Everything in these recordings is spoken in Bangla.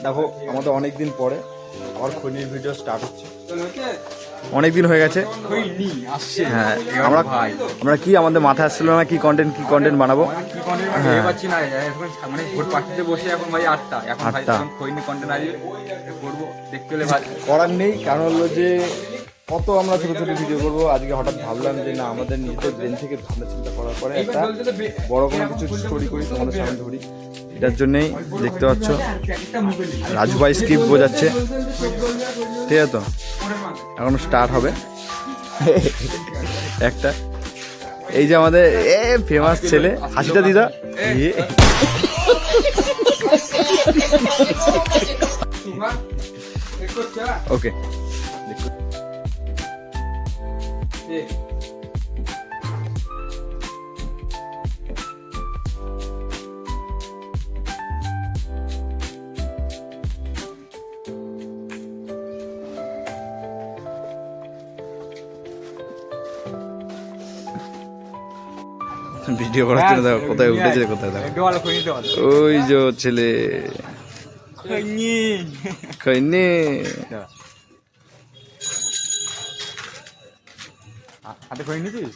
দেখো আমাদের অনেক দিন পরে আবার খৈনির ভিডিও স্টার্ট হচ্ছে। অনেক দিন হয়ে গেছে। হ্যাঁ আমরা কি আমাদের মাথায় আসছিল না কি কন্টেন্ট বানাবো। মানে ভোট পার্টিতে বসে এখন ভাই 8টা এখন ভাই খৈনি কন্টেন্ট আসবে করবো দেখতে হলে ভাই করার নেই, কারণ হলো যে কত আমরা ছোট ছোট ভিডিও করবো। আজকে হঠাৎ ভাবলাম যে না, আমাদের নিজেদের ব্রেন থেকে ভাবনা চিন্তা করার পরে একটা বড় কোনো কিছু স্টোরি করি, তোমাদের সামনে ধরি। এটার জন্যই দেখতে পাচ্ছ রাজু ভাই স্ক্রিপ্ট বোঝাচ্ছে, ঠিক আছে? তো এখন স্টার্ট হবে একটা। এই যে আমাদের ফেমাস ছেলে, হাসিটা দিদা ওকে। ভিডিও করার জন্য দেখো কোথায় উঠেছে, কোথায় দেখো ওই যে ছেলে খৈনি। হাতে খৈনি নিতিস?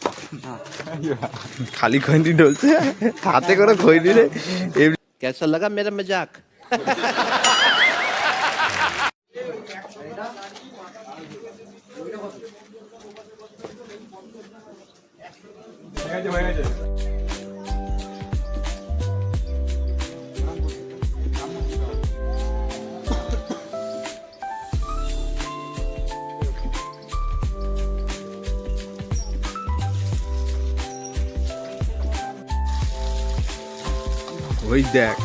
খালি খৈনি ঢলছে হাতে করে খৈনি রে। कैसा लगा मेरा मजाक? ওই দেখ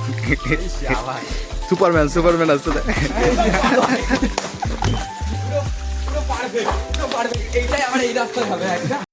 সুপারম্যান আসছে দেখ। এইটাই আমার এই রাস্তায় হবে একটা